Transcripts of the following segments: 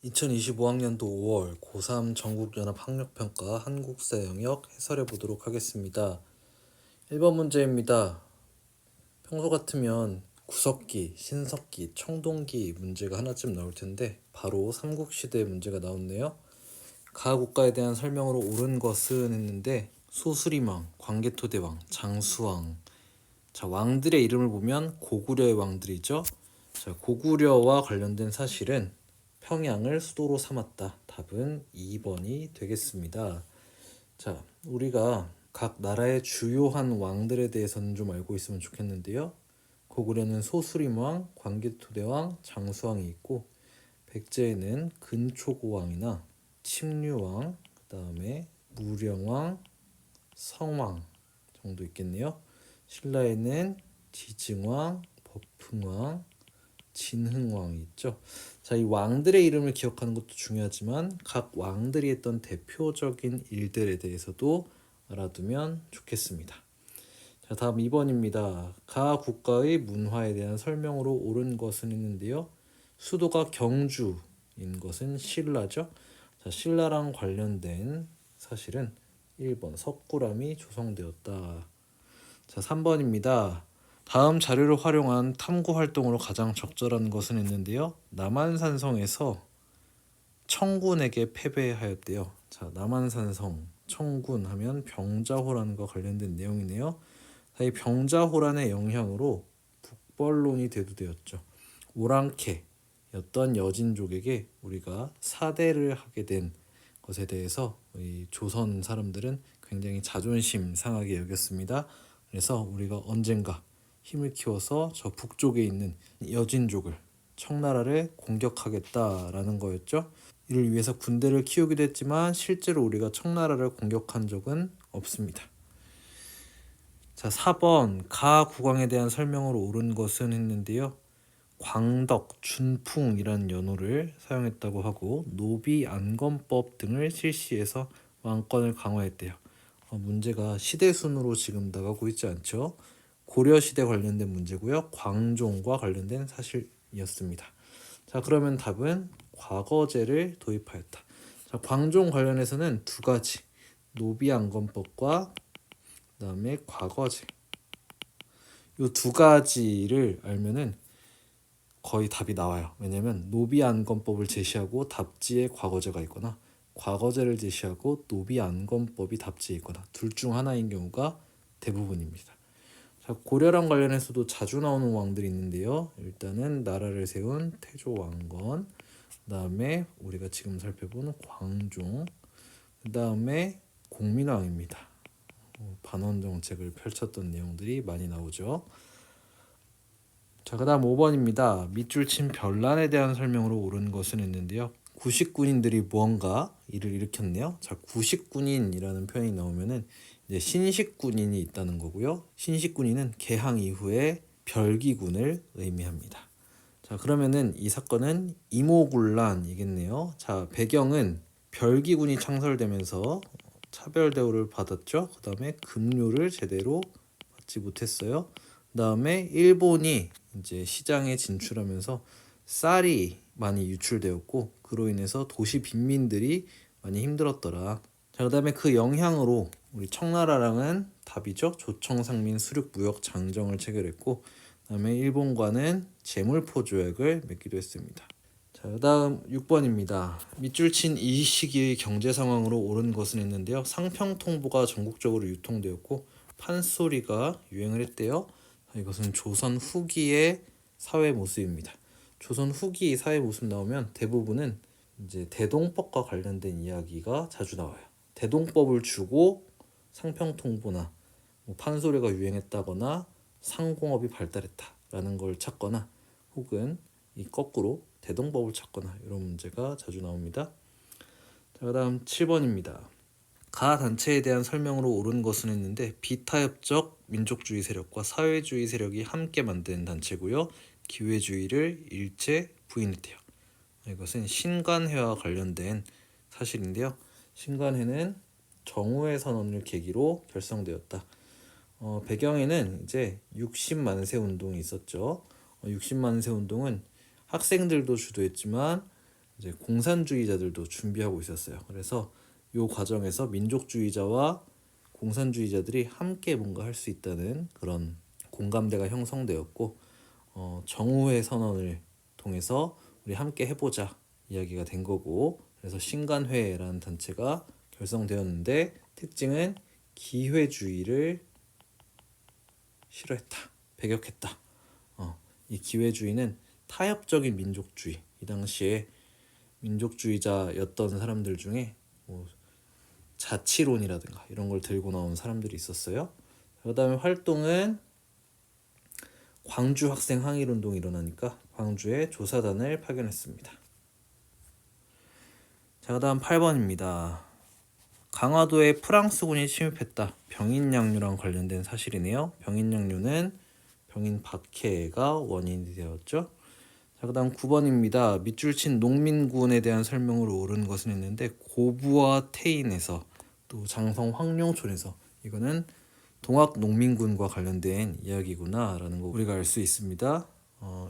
2025학년도 5월 고3 전국연합학력평가 한국사 영역 해설해 보도록 하겠습니다. 1번 문제입니다. 평소 같으면 구석기, 신석기, 청동기 문제가 하나쯤 나올 텐데 바로 삼국시대 문제가 나왔네요. 가 국가에 대한 설명으로 옳은 것은 했는데 소수림왕, 광개토대왕, 장수왕. 자, 왕들의 이름을 보면 고구려의 왕들이죠. 자, 고구려와 관련된 사실은 평양을 수도로 삼았다. 답은 2번이 되겠습니다. 자, 우리가 각 나라의 주요한 왕들에 대해서는 좀 알고 있으면 좋겠는데요. 고구려는 소수림왕, 광개토대왕, 장수왕이 있고 백제에는 근초고왕이나 침류왕, 그 다음에 무령왕, 성왕 정도 있겠네요. 신라에는 지증왕, 법흥왕, 진흥왕이 있죠. 자, 이 왕들의 이름을 기억하는 것도 중요하지만 각 왕들이 했던 대표적인 일들에 대해서도 알아두면 좋겠습니다. 자, 다음 2번입니다. 가 국가의 문화에 대한 설명으로 옳은 것은 있는데요. 수도가 경주인 것은 신라죠. 자, 신라랑 관련된 사실은 1번 석굴암이 조성되었다. 자, 3번입니다. 다음 자료를 활용한 탐구 활동으로 가장 적절한 것은 있는데요. 남한산성에서 청군에게 패배하였대요. 자, 남한산성, 청군 하면 병자호란과 관련된 내용이네요. 자, 이 병자호란의 영향으로 북벌론이 대두되었죠. 오랑캐였던 여진족에게 우리가 사대를 하게 된 것에 대해서 이 조선 사람들은 굉장히 자존심 상하게 여겼습니다. 그래서 우리가 언젠가 힘을 키워서 저 북쪽에 있는 여진족을 청나라를 공격하겠다라는 거였죠. 이를 위해서 군대를 키우기도 했지만 실제로 우리가 청나라를 공격한 적은 없습니다. 자, 4번 가 국왕에 대한 설명으로 옳은 것은 했는데요. 광덕, 준풍이라는 연호를 사용했다고 하고 노비 안건법 등을 실시해서 왕권을 강화했대요. 문제가 시대순으로 지금 나가고 있지 않죠. 고려시대 관련된 문제고요. 광종과 관련된 사실이었습니다. 자, 그러면 답은 과거제를 도입하였다. 자, 광종 관련해서는 두 가지 노비안건법과 그다음에 과거제 이 두 가지를 알면은 거의 답이 나와요. 왜냐면 노비안건법을 제시하고 답지에 과거제가 있거나 과거제를 제시하고 노비안건법이 답지에 있거나 둘 중 하나인 경우가 대부분입니다. 자, 고려랑 관련해서도 자주 나오는 왕들이 있는데요. 일단은 나라를 세운 태조왕건, 그 다음에 우리가 지금 살펴보는 광종, 그 다음에 공민왕입니다. 반원 정책을 펼쳤던 내용들이 많이 나오죠. 자, 그 다음 5번입니다. 밑줄 친 별난에 대한 설명으로 옳은 것은 있는데요. 구식군인들이 무언가 일을 일으켰네요. 자, 구식군인이라는 표현이 나오면은 이제 신식군인이 있다는 거고요. 신식군인은 개항 이후에 별기군을 의미합니다. 자, 그러면은 이 사건은 이모군란이겠네요. 자, 배경은 별기군이 창설되면서 차별 대우를 받았죠. 그 다음에 급료를 제대로 받지 못했어요. 그 다음에 일본이 이제 시장에 진출하면서 쌀이 많이 유출되었고 그로 인해서 도시 빈민들이 많이 힘들었더라. 자, 그다음에 그 영향으로 우리 청나라랑은 답이죠. 조청상민 수륙무역 장정을 체결했고 그다음에 일본과는 재물포 조약을 맺기도 했습니다. 자, 그다음 6번입니다. 밑줄 친 이 시기의 경제 상황으로 옳은 것은 있는데요. 상평통보가 전국적으로 유통되었고 판소리가 유행을 했대요. 이것은 조선 후기의 사회 모습입니다. 조선 후기 사회 모습 나오면 대부분은 이제 대동법과 관련된 이야기가 자주 나와요. 대동법을 주고 상평통보나 뭐 판소리가 유행했다거나 상공업이 발달했다라는 걸 찾거나 혹은 이 거꾸로 대동법을 찾거나 이런 문제가 자주 나옵니다. 자, 그다음 7번입니다. 가 단체에 대한 설명으로 옳은 것은 있는데 비타협적 민족주의 세력과 사회주의 세력이 함께 만든 단체고요. 기회주의를 일체 부인했대요. 이것은 신관회와 관련된 사실인데요. 신관회는 정우회 선언을 계기로 결성되었다. 배경에는 이제 60만세 운동이 있었죠. 60만세 운동은 학생들도 주도했지만 이제 공산주의자들도 준비하고 있었어요. 그래서 이 과정에서 민족주의자와 공산주의자들이 함께 뭔가 할 수 있다는 그런 공감대가 형성되었고 정오회 선언을 통해서 우리 함께 해보자 이야기가 된 거고, 그래서 신간회라는 단체가 결성되었는데 특징은 기회주의를 싫어했다, 배격했다. 이 기회주의는 타협적인 민족주의, 이 당시에 민족주의자였던 사람들 중에 뭐 자치론이라든가 이런 걸 들고 나온 사람들이 있었어요. 그 다음에 활동은 광주 학생 항일운동이 일어나니까 광주에 조사단을 파견했습니다. 자, 그 다음 8번입니다. 강화도에 프랑스군이 침입했다. 병인양류랑 관련된 사실이네요. 병인양류는 병인 박해가 원인이 되었죠. 자, 그 다음 9번입니다. 밑줄 친 농민군에 대한 설명으로 옳은 것은 있는데 고부와 태인에서 또 장성 황룡촌에서 이거는 동학 농민군과 관련된 이야기구나 라는 거 우리가 알 수 있습니다.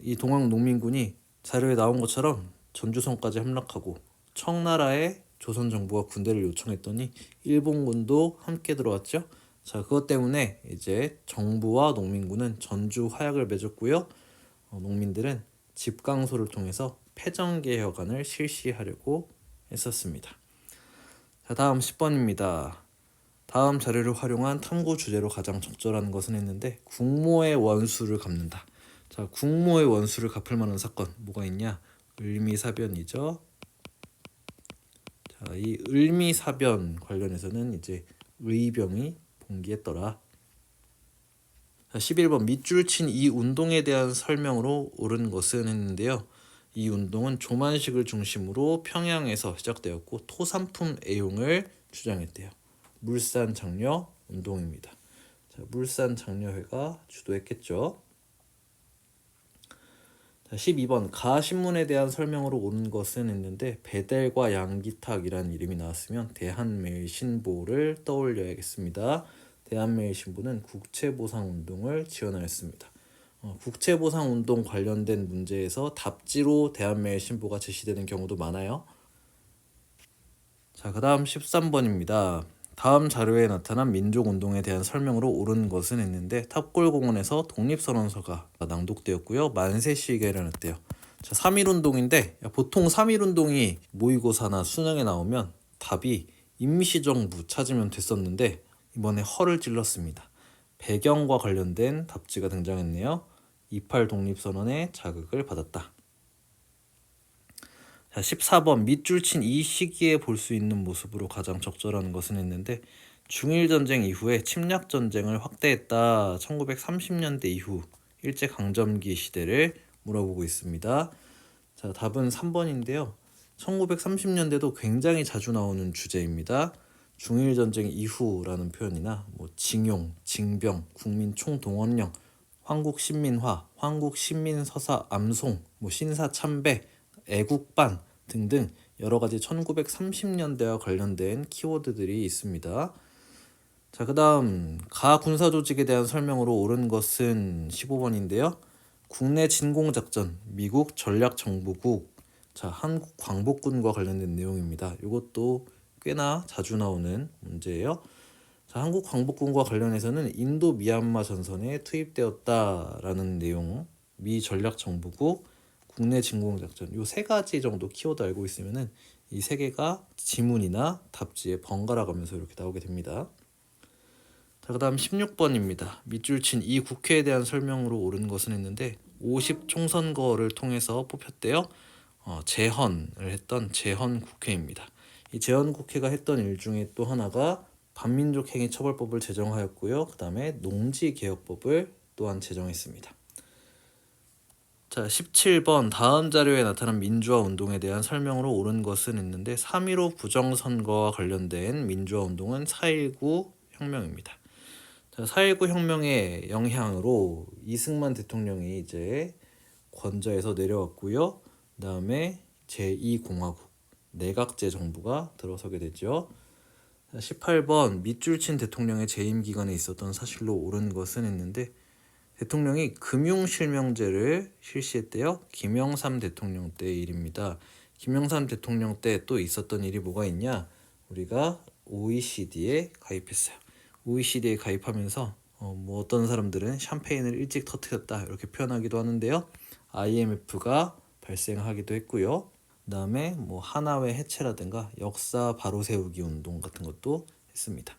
이 동학 농민군이 자료에 나온 것처럼 전주성까지 함락하고 청나라에 조선 정부가 군대를 요청했더니 일본군도 함께 들어왔죠. 자, 그것 때문에 이제 정부와 농민군은 전주 화약을 맺었고요. 농민들은 집강소를 통해서 패전개혁안을 실시하려고 했었습니다. 자, 다음 10번입니다. 다음 자료를 활용한 탐구 주제로 가장 적절한 것은 했는데 국모의 원수를 갚는다. 자, 국모의 원수를 갚을 만한 사건 뭐가 있냐? 을미사변이죠. 자, 이 을미사변 관련해서는 이제 의병이 봉기했더라. 자, 11번 밑줄 친 이 운동에 대한 설명으로 옳은 것은 했는데요. 이 운동은 조만식을 중심으로 평양에서 시작되었고 토산품 애용을 주장했대요. 물산 장려 운동입니다. 자, 물산 장려회가 주도했겠죠. 자, 12번 가신문에 대한 설명으로 옳은 것은 했는데 베델과 양기탁이라는 이름이 나왔으면 대한매일신보를 떠올려야겠습니다. 대한매일신보는 국채보상운동을 지원하였습니다. 국채보상운동 관련된 문제에서 답지로 대한매일신보가 제시되는 경우도 많아요. 자, 그 다음 13번입니다. 다음 자료에 나타난 민족운동에 대한 설명으로 옳은 것은 했는데 탑골공원에서 독립선언서가 낭독되었고요. 만세시위가 일어났대요. 자, 3.1운동인데 보통 3.1운동이 모의고사나 수능에 나오면 답이 임시정부 찾으면 됐었는데 이번에 허를 찔렀습니다. 배경과 관련된 답지가 등장했네요. 28 독립선언의 자극을 받았다. 자, 14번 밑줄 친 이 시기에 볼 수 있는 모습으로 가장 적절한 것은 했는데 중일전쟁 이후에 침략전쟁을 확대했다. 1930년대 이후 일제강점기 시대를 물어보고 있습니다. 자, 답은 3번인데요. 1930년대도 굉장히 자주 나오는 주제입니다. 중일전쟁 이후라는 표현이나 뭐 징용, 징병, 국민총동원령, 황국신민화, 황국신민서사 암송, 뭐 신사참배, 애국반 등등 여러가지 1930년대와 관련된 키워드들이 있습니다. 자, 그 다음 가군사조직에 대한 설명으로 옳은 것은 15번인데요. 국내 진공작전, 미국 전략정보국, 자, 한국 광복군과 관련된 내용입니다. 이것도 꽤나 자주 나오는 문제예요. 자, 한국 광복군과 관련해서는 인도 미얀마 전선에 투입되었다라는 내용, 미 전략정보국, 국내 진공작전 요 세 가지 정도 키워드 알고 있으면은 이 세 개가 지문이나 답지에 번갈아 가면서 이렇게 나오게 됩니다. 자, 그다음 16번입니다. 밑줄 친 이 국회에 대한 설명으로 옳은 것은 했는데 50 총선거를 통해서 뽑혔대요. 재헌을 했던 재헌국회입니다. 이 재헌국회가 했던 일 중에 또 하나가 반민족행위처벌법을 제정하였고요. 그 다음에 농지개혁법을 또한 제정했습니다. 자, 17번 다음 자료에 나타난 민주화 운동에 대한 설명으로 옳은 것은 있는데 3.15 부정선거와 관련된 민주화 운동은 4.19 혁명입니다. 자, 4.19 혁명의 영향으로 이승만 대통령이 이제 권좌에서 내려왔고요. 그 다음에 제2공화국 내각제 정부가 들어서게 됐죠. 18번 밑줄 친 대통령의 재임 기간에 있었던 사실로 옳은 것은 있는데 대통령이 금융실명제를 실시했대요. 김영삼 대통령 때 일입니다. 김영삼 대통령 때 또 있었던 일이 뭐가 있냐? 우리가 OECD에 가입했어요. OECD에 가입하면서 뭐 어떤 사람들은 샴페인을 일찍 터뜨렸다 이렇게 표현하기도 하는데요. IMF가 발생하기도 했고요. 그다음에 뭐 하나회 해체라든가 역사 바로 세우기 운동 같은 것도 했습니다.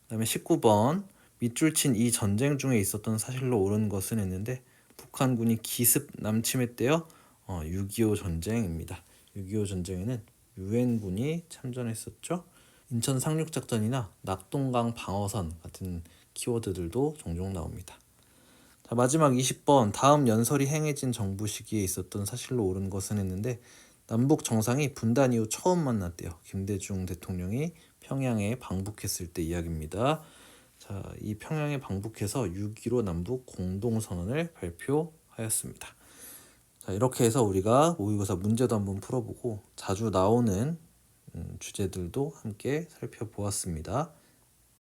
그다음에 19번 밑줄 친 이 전쟁 중에 있었던 사실로 옳은 것은 했는데 북한군이 기습 남침했대요. 6.25 전쟁입니다. 6.25 전쟁에는 유엔군이 참전했었죠. 인천 상륙작전이나 낙동강 방어선 같은 키워드들도 종종 나옵니다. 자, 마지막 20번 다음 연설이 행해진 정부 시기에 있었던 사실로 옳은 것은 했는데 남북 정상이 분단 이후 처음 만났대요. 김대중 대통령이 평양에 방북했을 때 이야기입니다. 자, 이 평양에 방북해서 6.15 남북 공동선언을 발표하였습니다. 자, 이렇게 해서 우리가 모의고사 문제도 한번 풀어보고 자주 나오는 주제들도 함께 살펴보았습니다.